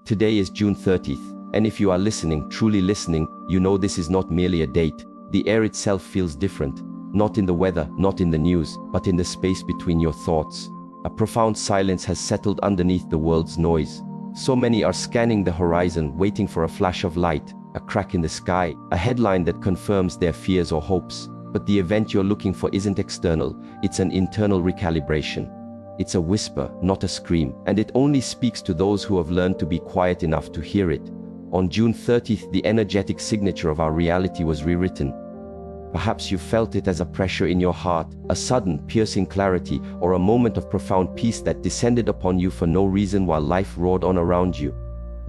Today is June 30th, and if you are listening, truly listening, you know this is not merely a date. The air itself feels different. Not in the weather, not in the news, but in the space between your thoughts. A profound silence has settled underneath the world's noise. So many are scanning the horizon, waiting for a flash of light, a crack in the sky, a headline that confirms their fears or hopes. But the event you're looking for isn't external, it's an internal recalibration. It's a whisper, not a scream, and it only speaks to those who have learned to be quiet enough to hear it. On June 30th, the energetic signature of our reality was rewritten. Perhaps you felt it as a pressure in your heart, a sudden, piercing clarity, or a moment of profound peace that descended upon you for no reason while life roared on around you.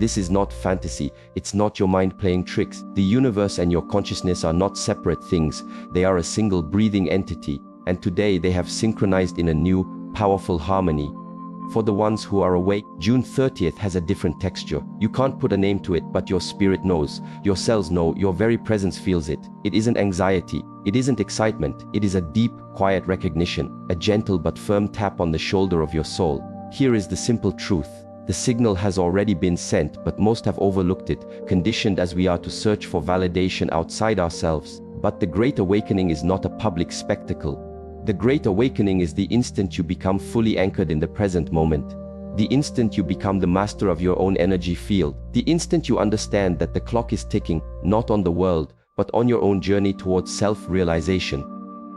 This is not fantasy, it's not your mind playing tricks. The universe and your consciousness are not separate things, they are a single breathing entity, and today they have synchronized in a new, powerful harmony. For the ones who are awake, June 30th has a different texture. You can't put a name to it, but your spirit knows. Your cells know, your very presence feels it. It isn't anxiety, it isn't excitement, it is a deep, quiet recognition, a gentle but firm tap on the shoulder of your soul. Here is the simple truth. The signal has already been sent, but most have overlooked it, conditioned as we are to search for validation outside ourselves. But the Great Awakening is not a public spectacle. The Great Awakening is the instant you become fully anchored in the present moment. The instant you become the master of your own energy field. The instant you understand that the clock is ticking, not on the world, but on your own journey towards self-realization.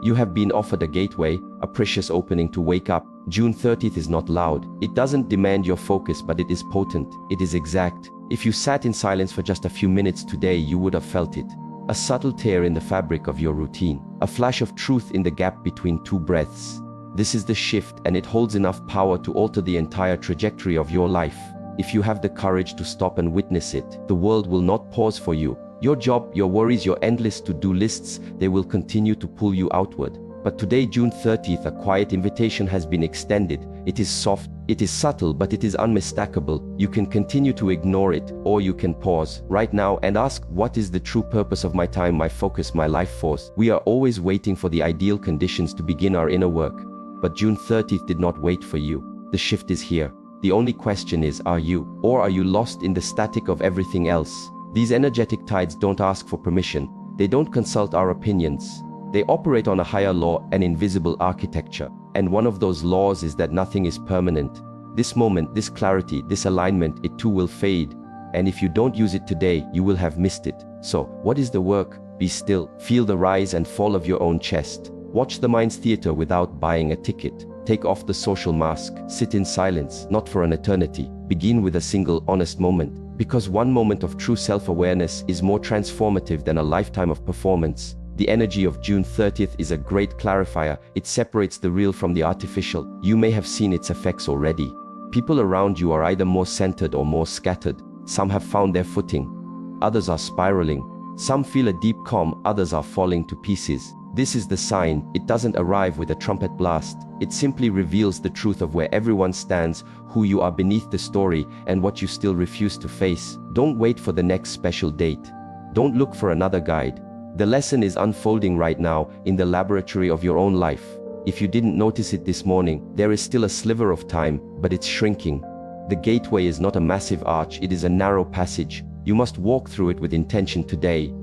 You have been offered a gateway, a precious opening to wake up. June 30th is not loud. It doesn't demand your focus, but it is potent. It is exact. If you sat in silence for just a few minutes today, you would have felt it. A subtle tear in the fabric of your routine. A flash of truth in the gap between two breaths. This is the shift, and it holds enough power to alter the entire trajectory of your life. If you have the courage to stop and witness it, the world will not pause for you. Your job, your worries, your endless to-do lists, they will continue to pull you outward. But today, June 30th, a quiet invitation has been extended. It is soft, it is subtle, but it is unmistakable. You can continue to ignore it, or you can pause right now and ask, what is the true purpose of my time, my focus, my life force? We are always waiting for the ideal conditions to begin our inner work. But June 30th did not wait for you. The shift is here. The only question is, are you? Or are you lost in the static of everything else? These energetic tides don't ask for permission. They don't consult our opinions. They operate on a higher law, an invisible architecture. And one of those laws is that nothing is permanent. This moment, this clarity, this alignment, it too will fade. And if you don't use it today, you will have missed it. So, what is the work? Be still. Feel the rise and fall of your own chest. Watch the mind's theater without buying a ticket. Take off the social mask. Sit in silence, not for an eternity. Begin with a single honest moment. Because one moment of true self-awareness is more transformative than a lifetime of performance. The energy of June 30th is a great clarifier. It separates the real from the artificial. You may have seen its effects already. People around you are either more centered or more scattered. Some have found their footing. Others are spiraling. Some feel a deep calm, others are falling to pieces. This is the sign. It doesn't arrive with a trumpet blast. It simply reveals the truth of where everyone stands, who you are beneath the story, and what you still refuse to face. Don't wait for the next special date. Don't look for another guide. The lesson is unfolding right now, in the laboratory of your own life. If you didn't notice it this morning, there is still a sliver of time, but it's shrinking. The gateway is not a massive arch, it is a narrow passage. You must walk through it with intention today.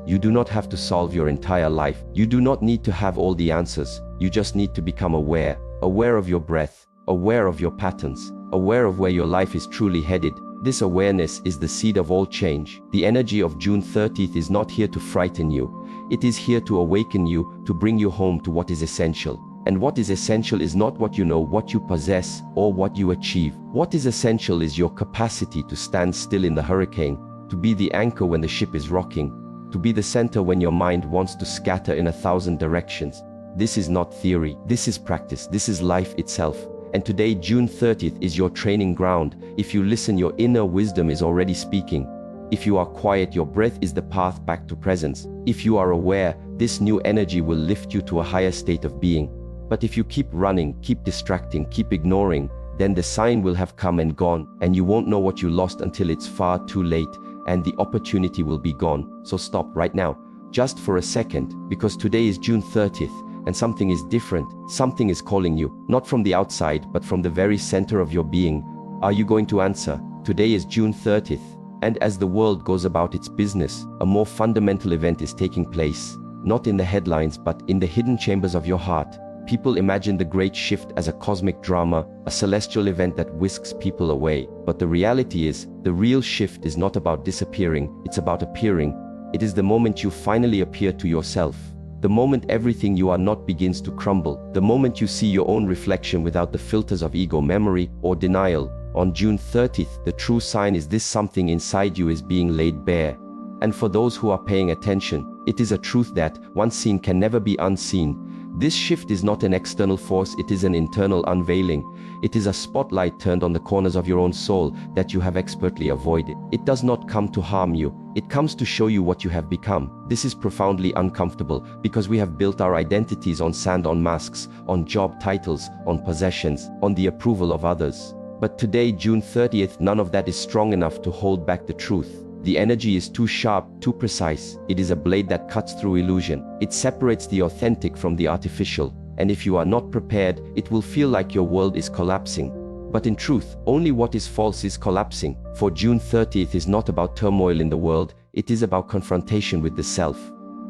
You do not have to solve your entire life. You do not need to have all the answers. You just need to become aware. Aware of your breath. Aware of your patterns. Aware of where your life is truly headed. This awareness is the seed of all change. The energy of June 30th is not here to frighten you. It is here to awaken you, to bring you home to what is essential. And what is essential is not what you know, what you possess, or what you achieve. What is essential is your capacity to stand still in the hurricane, to be the anchor when the ship is rocking, to be the center when your mind wants to scatter in 1,000 directions. This is not theory, this is practice, this is life itself. And today, June 30th, is your training ground. If you listen, your inner wisdom is already speaking. If you are quiet, your breath is the path back to presence. If you are aware, this new energy will lift you to a higher state of being. But if you keep running, keep distracting, keep ignoring, then the sign will have come and gone, and you won't know what you lost until it's far too late, and the opportunity will be gone. So stop right now, just for a second, because today is June 30th, and something is different. Something is calling you, not from the outside, but from the very center of your being. Are you going to answer? Today is June 30th, and as the world goes about its business, a more fundamental event is taking place, not in the headlines but in the hidden chambers of your heart. People imagine the great shift as a cosmic drama, a celestial event that whisks people away. But the reality is, the real shift is not about disappearing, it's about appearing. It is the moment you finally appear to yourself. The moment everything you are not begins to crumble. The moment you see your own reflection without the filters of ego, memory, or denial. On June 30th, the true sign is this: something inside you is being laid bare. And for those who are paying attention, it is a truth that, once seen, can never be unseen. This shift is not an external force, it is an internal unveiling. It is a spotlight turned on the corners of your own soul that you have expertly avoided. It does not come to harm you, it comes to show you what you have become. This is profoundly uncomfortable because we have built our identities on sand, on masks, on job titles, on possessions, on the approval of others. But today, June 30th, none of that is strong enough to hold back the truth. The energy is too sharp, too precise. It is a blade that cuts through illusion. It separates the authentic from the artificial. And if you are not prepared, it will feel like your world is collapsing. But in truth, only what is false is collapsing. For June 30th is not about turmoil in the world, it is about confrontation with the self.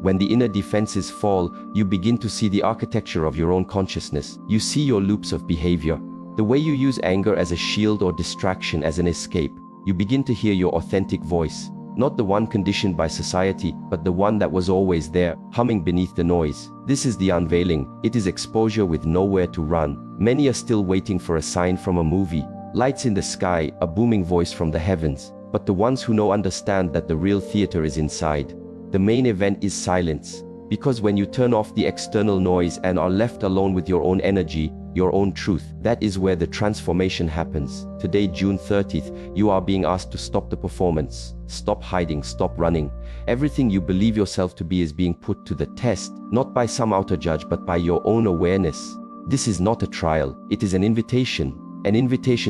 When the inner defenses fall, you begin to see the architecture of your own consciousness. You see your loops of behavior, the way you use anger as a shield or distraction as an escape. You begin to hear your authentic voice, not the one conditioned by society, but the one that was always there, humming beneath the noise. This is the unveiling. It is exposure with nowhere to run. Many are still waiting for a sign from a movie, lights in the sky, a booming voice from the heavens. But the ones who know understand that the real theater is inside. The main event is silence. Because when you turn off the external noise and are left alone with your own energy, your own truth, that is where the transformation happens. Today, June 30th, you are being asked to stop the performance. Stop hiding, stop running. Everything you believe yourself to be is being put to the test, not by some outer judge but by your own awareness. This is not a trial, it is an invitation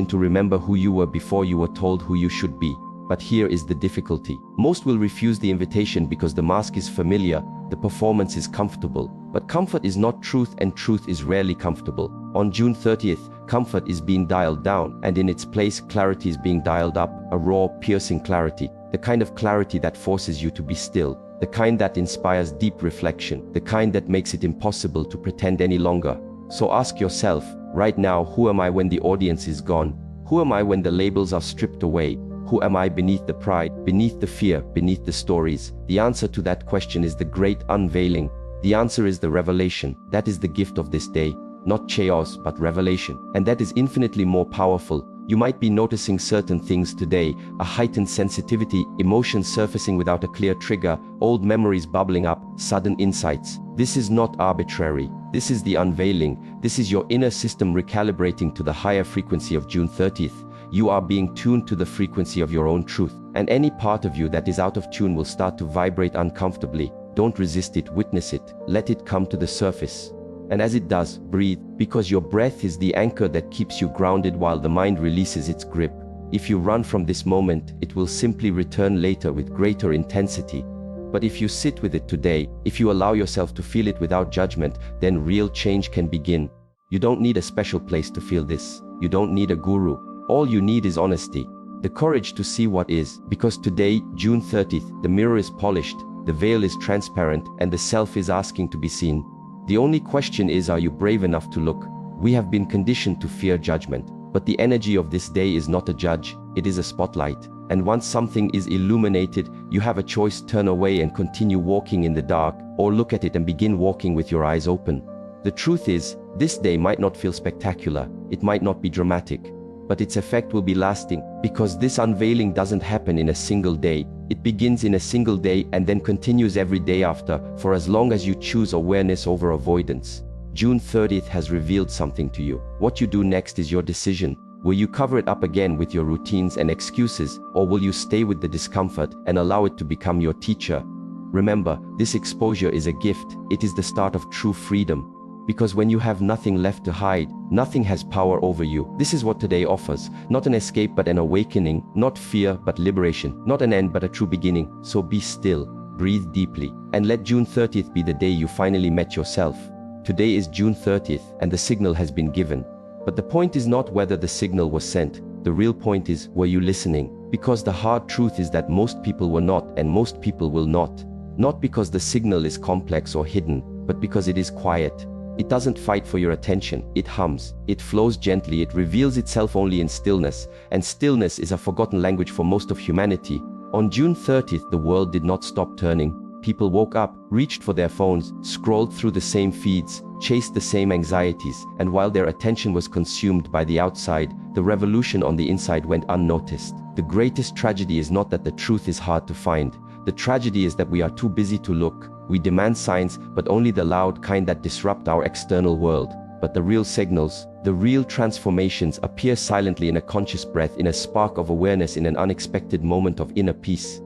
to remember who you were before you were told who you should be. But here is the difficulty. Most will refuse the invitation because the mask is familiar, the performance is comfortable. But comfort is not truth, and truth is rarely comfortable. On June 30th, comfort is being dialed down, and in its place, clarity is being dialed up, a raw, piercing clarity. The kind of clarity that forces you to be still, the kind that inspires deep reflection, the kind that makes it impossible to pretend any longer. So ask yourself, right now, who am I when the audience is gone? Who am I when the labels are stripped away? Who am I beneath the pride, beneath the fear, beneath the stories? The answer to that question is the great unveiling. The answer is the revelation. That is the gift of this day. Not chaos, but revelation. And that is infinitely more powerful. You might be noticing certain things today, a heightened sensitivity, emotions surfacing without a clear trigger, old memories bubbling up, sudden insights. This is not arbitrary. This is the unveiling. This is your inner system recalibrating to the higher frequency of June 30th. You are being tuned to the frequency of your own truth, and any part of you that is out of tune will start to vibrate uncomfortably. Don't resist it, witness it, let it come to the surface. And as it does, breathe, because your breath is the anchor that keeps you grounded while the mind releases its grip. If you run from this moment, it will simply return later with greater intensity. But if you sit with it today, if you allow yourself to feel it without judgment, then real change can begin. You don't need a special place to feel this. You don't need a guru. All you need is honesty, the courage to see what is, because today, June 30th, the mirror is polished, the veil is transparent, and the self is asking to be seen. The only question is, are you brave enough to look? We have been conditioned to fear judgment, but the energy of this day is not a judge, it is a spotlight. And once something is illuminated, you have a choice: turn away and continue walking in the dark, or look at it and begin walking with your eyes open. The truth is, this day might not feel spectacular, it might not be dramatic, but its effect will be lasting, because this unveiling doesn't happen in a single day. It begins in a single day and then continues every day after, for as long as you choose awareness over avoidance. June 30th has revealed something to you. What you do next is your decision. Will you cover it up again with your routines and excuses, or will you stay with the discomfort and allow it to become your teacher? Remember, this exposure is a gift. It is the start of true freedom. Because when you have nothing left to hide, nothing has power over you. This is what today offers. Not an escape but an awakening. Not fear but liberation. Not an end but a true beginning. So be still, breathe deeply, and let June 30th be the day you finally met yourself. Today is June 30th and the signal has been given. But the point is not whether the signal was sent. The real point is, were you listening? Because the hard truth is that most people were not, and most people will not. Not because the signal is complex or hidden, but because it is quiet. It doesn't fight for your attention, it hums, it flows gently, it reveals itself only in stillness, and stillness is a forgotten language for most of humanity. On June 30th, the world did not stop turning. People woke up, reached for their phones, scrolled through the same feeds, chased the same anxieties, and while their attention was consumed by the outside, the revolution on the inside went unnoticed. The greatest tragedy is not that the truth is hard to find. The tragedy is that we are too busy to look. We demand signs, but only the loud kind that disrupt our external world. But the real signals, the real transformations appear silently in a conscious breath, in a spark of awareness, in an unexpected moment of inner peace.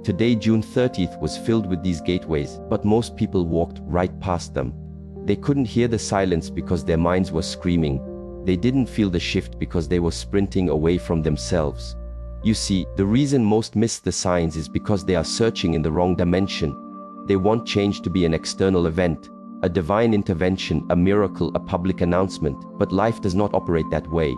Today, June 30th, was filled with these gateways, but most people walked right past them. They couldn't hear the silence because their minds were screaming. They didn't feel the shift because they were sprinting away from themselves. You see, the reason most miss the signs is because they are searching in the wrong dimension. They want change to be an external event, a divine intervention, a miracle, a public announcement, but life does not operate that way.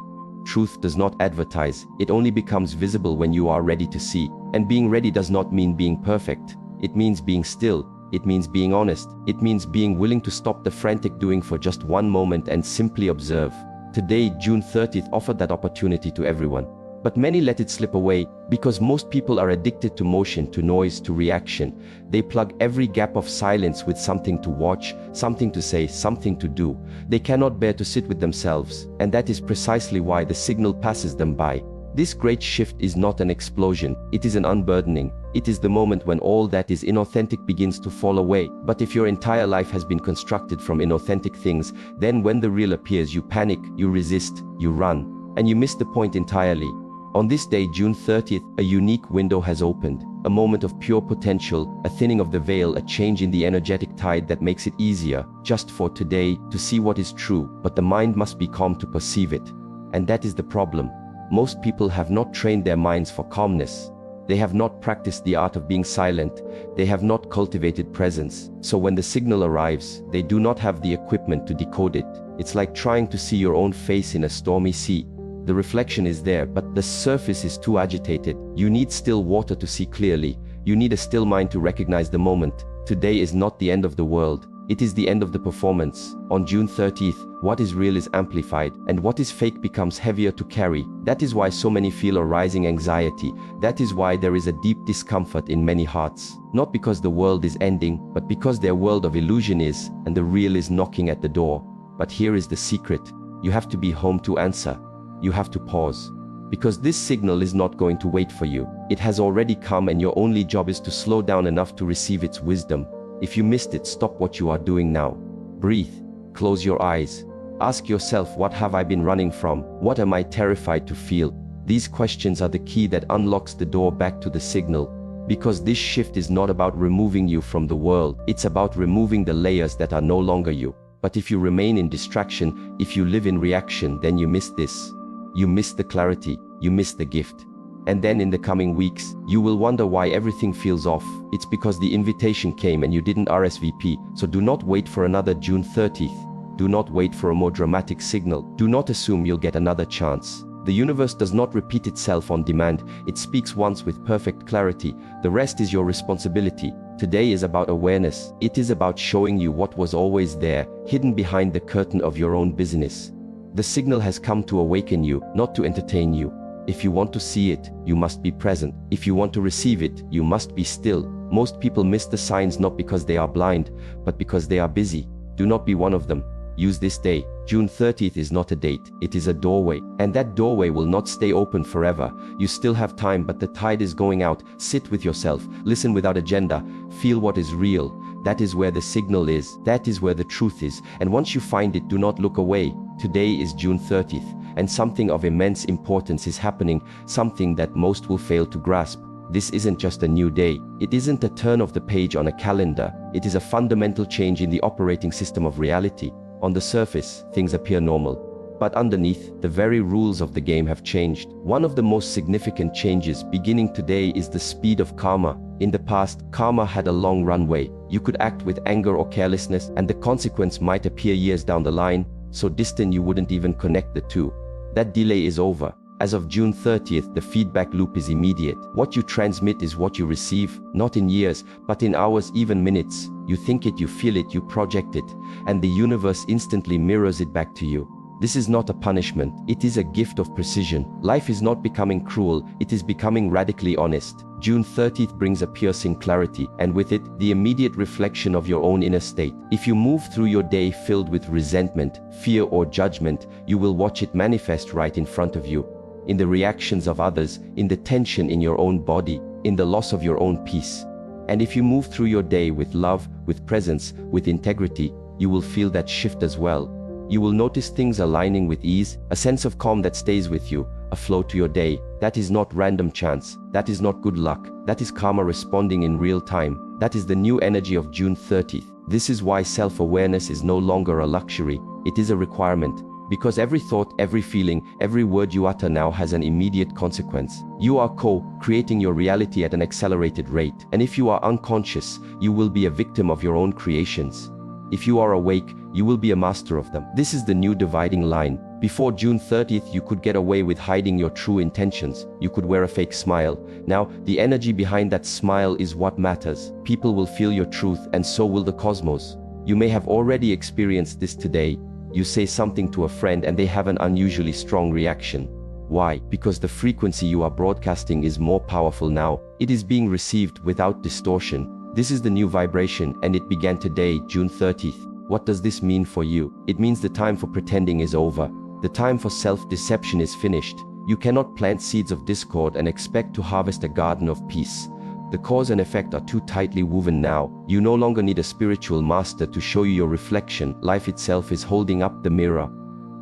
Truth does not advertise, it only becomes visible when you are ready to see. And being ready does not mean being perfect. It means being still. It means being honest. It means being willing to stop the frantic doing for just one moment and simply observe. Today, June 30th, offered that opportunity to everyone. But many let it slip away because most people are addicted to motion, to noise, to reaction. They plug every gap of silence with something to watch, something to say, something to do. They cannot bear to sit with themselves, and that is precisely why the signal passes them by. This great shift is not an explosion, it is an unburdening. It is the moment when all that is inauthentic begins to fall away. But if your entire life has been constructed from inauthentic things, then when the real appears, you panic, you resist, you run, and you miss the point entirely. On this day, June 30th, a unique window has opened, a moment of pure potential, a thinning of the veil, a change in the energetic tide that makes it easier, just for today, to see what is true, but the mind must be calm to perceive it. And that is the problem. Most people have not trained their minds for calmness. They have not practiced the art of being silent. They have not cultivated presence. So when the signal arrives, they do not have the equipment to decode it. It's like trying to see your own face in a stormy sea. The reflection is there, but the surface is too agitated. You need still water to see clearly. You need a still mind to recognize the moment. Today is not the end of the world. It is the end of the performance. On June 30th, what is real is amplified, and what is fake becomes heavier to carry. That is why so many feel a rising anxiety. That is why there is a deep discomfort in many hearts. Not because the world is ending, but because their world of illusion is, and the real is knocking at the door. But here is the secret. You have to be home to answer. You have to pause. Because this signal is not going to wait for you. It has already come, and your only job is to slow down enough to receive its wisdom. If you missed it, stop what you are doing now. Breathe. Close your eyes. Ask yourself, what have I been running from? What am I terrified to feel? These questions are the key that unlocks the door back to the signal. Because this shift is not about removing you from the world. It's about removing the layers that are no longer you. But if you remain in distraction, if you live in reaction, then you miss this. You miss the clarity. You miss the gift. And then in the coming weeks, you will wonder why everything feels off. It's because the invitation came and you didn't RSVP. So do not wait for another June 30th. Do not wait for a more dramatic signal. Do not assume you'll get another chance. The universe does not repeat itself on demand. It speaks once with perfect clarity. The rest is your responsibility. Today is about awareness. It is about showing you what was always there, hidden behind the curtain of your own business. The signal has come to awaken you, not to entertain you. If you want to see it, you must be present. If you want to receive it, you must be still. Most people miss the signs not because they are blind, but because they are busy. Do not be one of them. Use this day. June 30th is not a date, it is a doorway. And that doorway will not stay open forever. You still have time, but the tide is going out. Sit with yourself, listen without agenda, feel what is real. That is where the signal is. That is where the truth is. And once you find it, do not look away. Today is June 30th, and something of immense importance is happening, something that most will fail to grasp. This isn't just a new day. It isn't a turn of the page on a calendar. It is a fundamental change in the operating system of reality. On the surface, things appear normal. But underneath, the very rules of the game have changed. One of the most significant changes beginning today is the speed of karma. In the past, karma had a long runway. You could act with anger or carelessness, and the consequence might appear years down the line, so distant you wouldn't even connect the two. That delay is over. As of June 30th, the feedback loop is immediate. What you transmit is what you receive, not in years, but in hours, even minutes. You think it, you feel it, you project it, and the universe instantly mirrors it back to you. This is not a punishment, it is a gift of precision. Life is not becoming cruel, it is becoming radically honest. June 30th brings a piercing clarity, and with it, the immediate reflection of your own inner state. If you move through your day filled with resentment, fear, or judgment, you will watch it manifest right in front of you. In the reactions of others, in the tension in your own body, in the loss of your own peace. And if you move through your day with love, with presence, with integrity, you will feel that shift as well. You will notice things aligning with ease, a sense of calm that stays with you, a flow to your day. That is not random chance, that is not good luck, that is karma responding in real time. That is the new energy of June 30th. This is why self-awareness is no longer a luxury, it is a requirement. Because every thought, every feeling, every word you utter now has an immediate consequence. You are co-creating your reality at an accelerated rate. And if you are unconscious, you will be a victim of your own creations. If you are awake, you will be a master of them. This is the new dividing line. Before June 30th, you could get away with hiding your true intentions. You could wear a fake smile. Now, the energy behind that smile is what matters. People will feel your truth, and so will the cosmos. You may have already experienced this today. You say something to a friend and they have an unusually strong reaction. Why? Because the frequency you are broadcasting is more powerful now. It is being received without distortion. This is the new vibration, and it began today, June 30th. What does this mean for you? It means the time for pretending is over. The time for self-deception is finished. You cannot plant seeds of discord and expect to harvest a garden of peace. The cause and effect are too tightly woven now. You no longer need a spiritual master to show you your reflection. Life itself is holding up the mirror.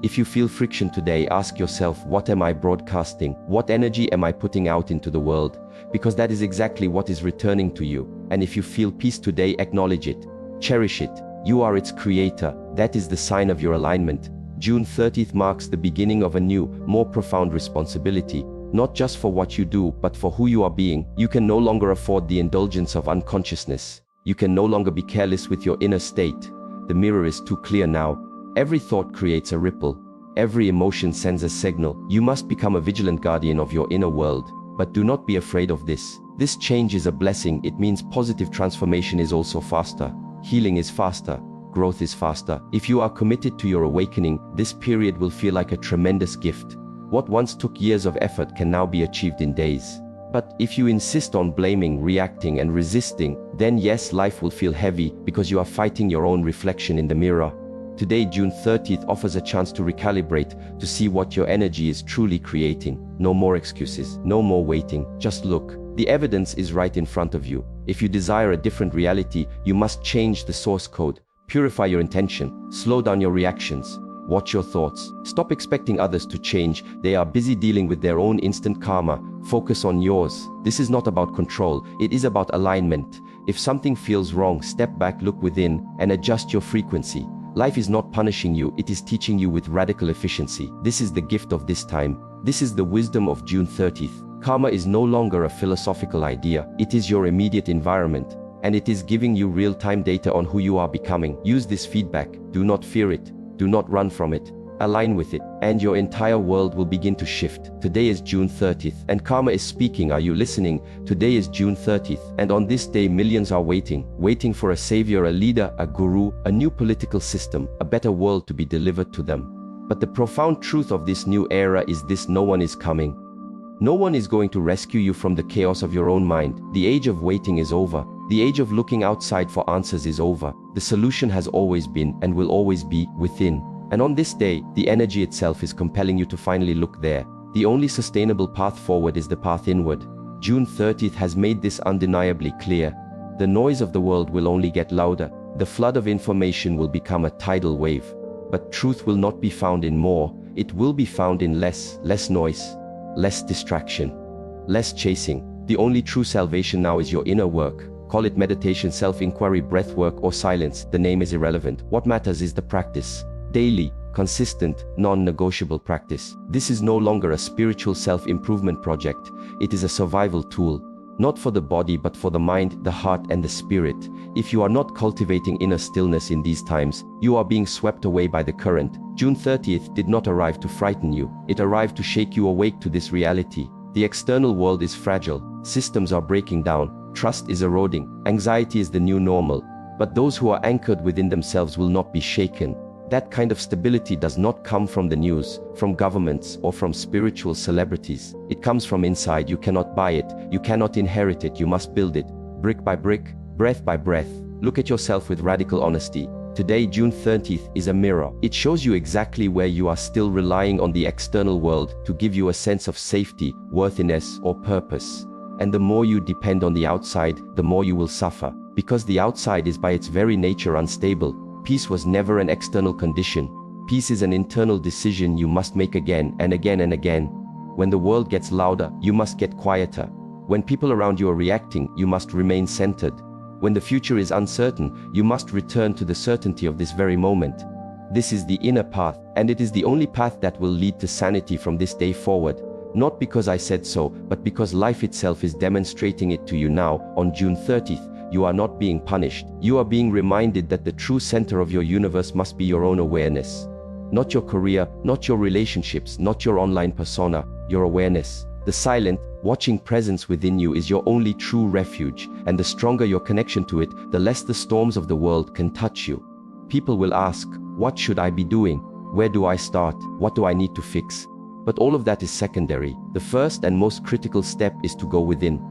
If you feel friction today, ask yourself, what am I broadcasting? What energy am I putting out into the world? Because that is exactly what is returning to you. And if you feel peace today, acknowledge it. Cherish it. You are its creator. That is the sign of your alignment. June 30th marks the beginning of a new, more profound responsibility. Not just for what you do, but for who you are being. You can no longer afford the indulgence of unconsciousness. You can no longer be careless with your inner state. The mirror is too clear now. Every thought creates a ripple. Every emotion sends a signal. You must become a vigilant guardian of your inner world. But do not be afraid of this. This change is a blessing. It means positive transformation is also faster. Healing is faster. Growth is faster. If you are committed to your awakening, this period will feel like a tremendous gift. What once took years of effort can now be achieved in days. But if you insist on blaming, reacting, and resisting, then yes, life will feel heavy because you are fighting your own reflection in the mirror. Today, June 30th offers a chance to recalibrate, to see what your energy is truly creating. No more excuses, no more waiting, just look. The evidence is right in front of you. If you desire a different reality, you must change the source code. Purify your intention, slow down your reactions. Watch your thoughts. Stop expecting others to change. They are busy dealing with their own instant karma. Focus on yours. This is not about control. It is about alignment. If something feels wrong, step back, look within, and adjust your frequency. Life is not punishing you. It is teaching you with radical efficiency. This is the gift of this time. This is the wisdom of June 30th. Karma is no longer a philosophical idea. It is your immediate environment. And it is giving you real-time data on who you are becoming. Use this feedback. Do not fear it. Do not run from it. Align with it, and your entire world will begin to shift. Today is June 30th, and karma is speaking. Are you listening? Today is June 30th, and on this day millions are waiting for a savior, a leader, a guru, a new political system, a better world to be delivered to them. But the profound truth of this new era is this: no one is coming. No one is going to rescue you from the chaos of your own mind. The age of waiting is over. The age of looking outside for answers is over. The solution has always been and will always be within. And on this day, the energy itself is compelling you to finally look there. The only sustainable path forward is the path inward. June 30th has made this undeniably clear. The noise of the world will only get louder. The flood of information will become a tidal wave. But truth will not be found in more. It will be found in less noise, less distraction, less chasing. The only true salvation now is your inner work. Call it meditation, self-inquiry, breath work, or silence. The name is irrelevant. What matters is the practice. Daily, consistent, non-negotiable practice. This is no longer a spiritual self-improvement project. It is a survival tool. Not for the body but for the mind, the heart and the spirit. If you are not cultivating inner stillness in these times, you are being swept away by the current. June 30th did not arrive to frighten you. It arrived to shake you awake to this reality. The external world is fragile. Systems are breaking down. Trust is eroding. Anxiety is the new normal. But those who are anchored within themselves will not be shaken. That kind of stability does not come from the news, from governments, or from spiritual celebrities. It comes from inside. You cannot buy it. You cannot inherit it. You must build it. Brick by brick, breath by breath. Look at yourself with radical honesty. Today, June 30th, is a mirror. It shows you exactly where you are still relying on the external world to give you a sense of safety, worthiness, or purpose. And the more you depend on the outside, the more you will suffer. Because the outside is by its very nature unstable. Peace was never an external condition. Peace is an internal decision you must make again and again and again. When the world gets louder, you must get quieter. When people around you are reacting, you must remain centered. When the future is uncertain, you must return to the certainty of this very moment. This is the inner path, and it is the only path that will lead to sanity from this day forward. Not because I said so, but because life itself is demonstrating it to you now, on June 30th. You are not being punished. You are being reminded that the true center of your universe must be your own awareness. Not your career, not your relationships, not your online persona, your awareness. The silent, watching presence within you is your only true refuge, and the stronger your connection to it, the less the storms of the world can touch you. People will ask, what should I be doing? Where do I start? What do I need to fix? But all of that is secondary. The first and most critical step is to go within.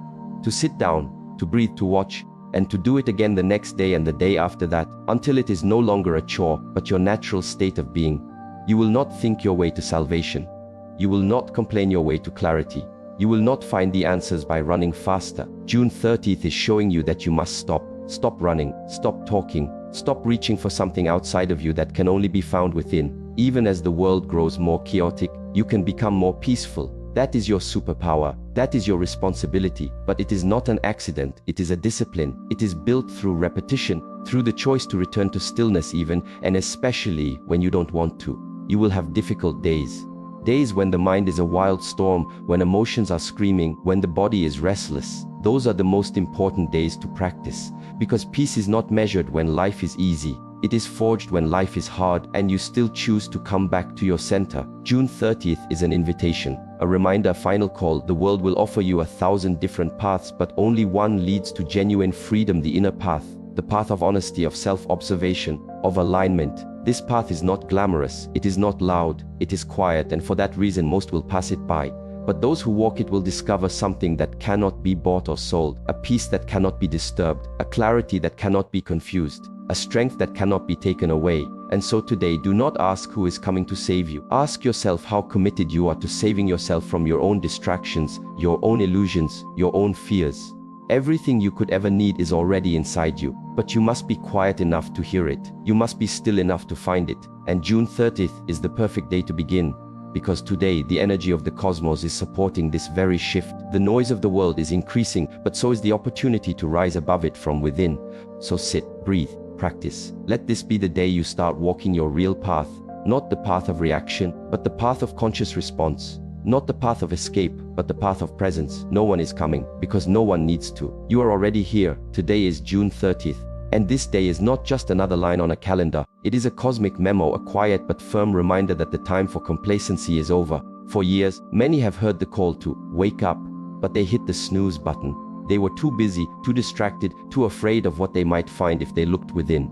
To sit down, to breathe, to watch, and to do it again the next day and the day after that, until it is no longer a chore, but your natural state of being. You will not think your way to salvation. You will not complain your way to clarity. You will not find the answers by running faster. June 30th is showing you that you must stop. Stop running, stop talking, stop reaching for something outside of you that can only be found within. Even as the world grows more chaotic, you can become more peaceful. That is your superpower. That is your responsibility. But it is not an accident. It is a discipline. It is built through repetition, through the choice to return to stillness even, and especially when you don't want to. You will have difficult days. Days when the mind is a wild storm, when emotions are screaming, when the body is restless. Those are the most important days to practice. Because peace is not measured when life is easy. It is forged when life is hard and you still choose to come back to your center. June 30th is an invitation, a reminder, a final call. The world will offer you 1,000 different paths, but only one leads to genuine freedom, the inner path, the path of honesty, of self-observation, of alignment. This path is not glamorous, it is not loud, it is quiet, and for that reason most will pass it by. But those who walk it will discover something that cannot be bought or sold, a peace that cannot be disturbed, a clarity that cannot be confused, a strength that cannot be taken away. And so today, do not ask who is coming to save you. Ask yourself how committed you are to saving yourself from your own distractions, your own illusions, your own fears. Everything you could ever need is already inside you, but you must be quiet enough to hear it. You must be still enough to find it. And June 30th is the perfect day to begin. Because today, the energy of the cosmos is supporting this very shift. The noise of the world is increasing, but so is the opportunity to rise above it from within. So sit, breathe, practice. Let this be the day you start walking your real path. Not the path of reaction, but the path of conscious response. Not the path of escape, but the path of presence. No one is coming, because no one needs to. You are already here. Today is June 30th. And this day is not just another line on a calendar. It is a cosmic memo, a quiet but firm reminder that the time for complacency is over. For years, many have heard the call to wake up, but they hit the snooze button. They were too busy, too distracted, too afraid of what they might find if they looked within.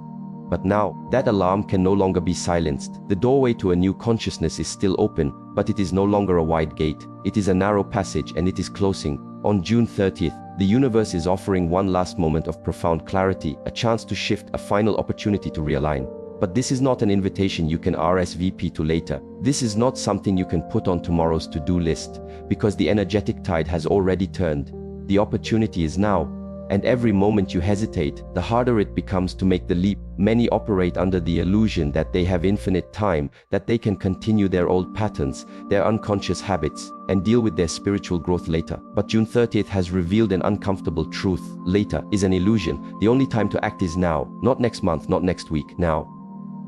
But now, that alarm can no longer be silenced. The doorway to a new consciousness is still open, but it is no longer a wide gate. It is a narrow passage, and it is closing. On June 30th, the universe is offering one last moment of profound clarity, a chance to shift, a final opportunity to realign. But this is not an invitation you can RSVP to later. This is not something you can put on tomorrow's to-do list, because the energetic tide has already turned. The opportunity is now. And every moment you hesitate, the harder it becomes to make the leap. Many operate under the illusion that they have infinite time, that they can continue their old patterns, their unconscious habits, and deal with their spiritual growth later. But June 30th has revealed an uncomfortable truth. Later is an illusion. The only time to act is now. Not next month, not next week, now.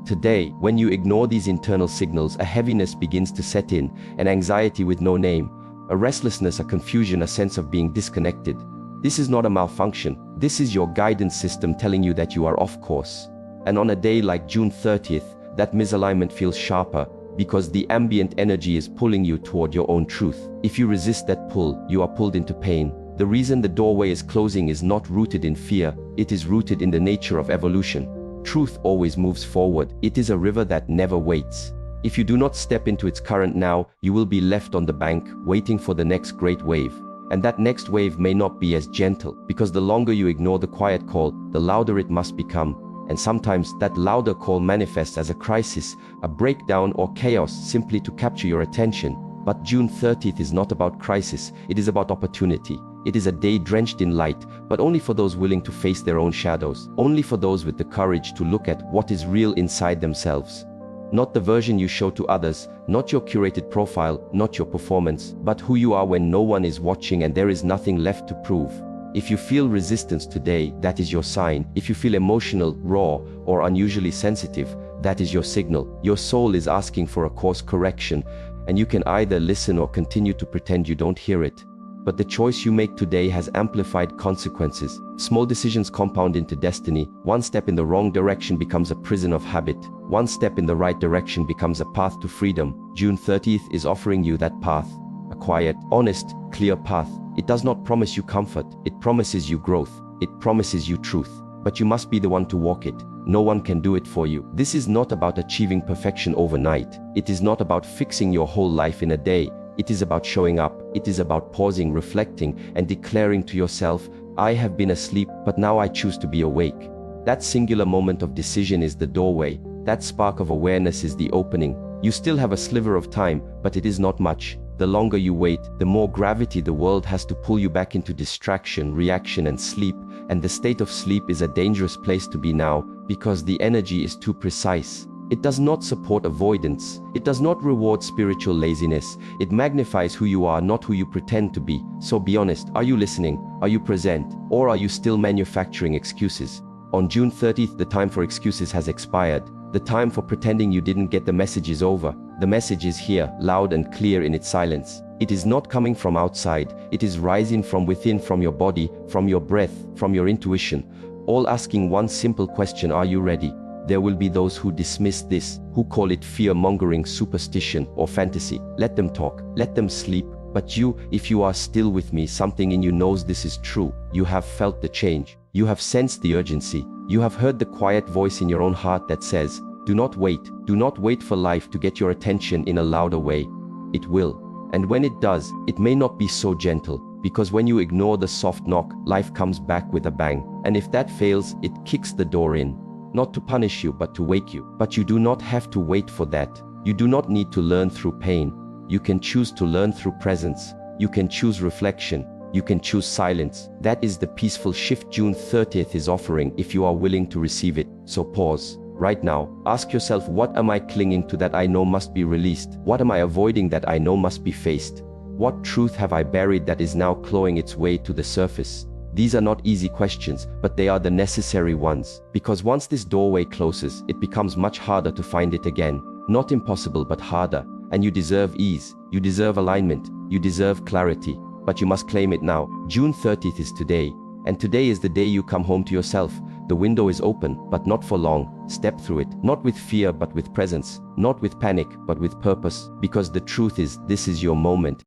Today, when you ignore these internal signals, a heaviness begins to set in, an anxiety with no name, a restlessness, a confusion, a sense of being disconnected. This is not a malfunction. This is your guidance system telling you that you are off course. And on a day like June 30th, that misalignment feels sharper because the ambient energy is pulling you toward your own truth. If you resist that pull, you are pulled into pain. The reason the doorway is closing is not rooted in fear, it is rooted in the nature of evolution. Truth always moves forward. It is a river that never waits. If you do not step into its current now, you will be left on the bank, waiting for the next great wave. And that next wave may not be as gentle, because the longer you ignore the quiet call, the louder it must become. And sometimes that louder call manifests as a crisis, a breakdown or chaos simply to capture your attention. But June 30th is not about crisis, it is about opportunity. It is a day drenched in light, but only for those willing to face their own shadows. Only for those with the courage to look at what is real inside themselves. Not the version you show to others, not your curated profile, not your performance, but who you are when no one is watching and there is nothing left to prove. If you feel resistance today, that is your sign. If you feel emotional, raw, or unusually sensitive, that is your signal. Your soul is asking for a course correction, and you can either listen or continue to pretend you don't hear it. But the choice you make today has amplified consequences. Small decisions compound into destiny. One step in the wrong direction becomes a prison of habit. One step in the right direction becomes a path to freedom. June 30th is offering you that path. A quiet, honest, clear path. It does not promise you comfort. It promises you growth. It promises you truth. But you must be the one to walk it. No one can do it for you. This is not about achieving perfection overnight. It is not about fixing your whole life in a day. It is about showing up. It is about pausing, reflecting, and declaring to yourself, I have been asleep, but now I choose to be awake. That singular moment of decision is the doorway. That spark of awareness is the opening. You still have a sliver of time, but it is not much. The longer you wait, the more gravity the world has to pull you back into distraction, reaction, and sleep. And the state of sleep is a dangerous place to be now, because the energy is too precise. It does not support avoidance. It does not reward spiritual laziness. It magnifies who you are, not who you pretend to be. So be honest, are you listening? Are you present? Or are you still manufacturing excuses? On June 30th, the time for excuses has expired. The time for pretending you didn't get the message is over. The message is here, loud and clear in its silence. It is not coming from outside. It is rising from within, from your body, from your breath, from your intuition. All asking one simple question, are you ready? There will be those who dismiss this, who call it fear-mongering, superstition, or fantasy. Let them talk, let them sleep. But you, if you are still with me, something in you knows this is true. You have felt the change. You have sensed the urgency. You have heard the quiet voice in your own heart that says, do not wait. Do not wait for life to get your attention in a louder way. It will. And when it does, it may not be so gentle. Because when you ignore the soft knock, life comes back with a bang. And if that fails, it kicks the door in. Not to punish you, but to wake you. But you do not have to wait for that. You do not need to learn through pain. You can choose to learn through presence. You can choose reflection. You can choose silence. That is the peaceful shift June 30th is offering if you are willing to receive it. So pause. Right now, ask yourself, what am I clinging to that I know must be released? What am I avoiding that I know must be faced? What truth have I buried that is now clawing its way to the surface? These are not easy questions, but they are the necessary ones. Because once this doorway closes, it becomes much harder to find it again. Not impossible, but harder. And you deserve ease. You deserve alignment. You deserve clarity. But you must claim it now. June 30th is today. And today is the day you come home to yourself. The window is open, but not for long. Step through it, not with fear, but with presence. Not with panic, but with purpose. Because the truth is, this is your moment.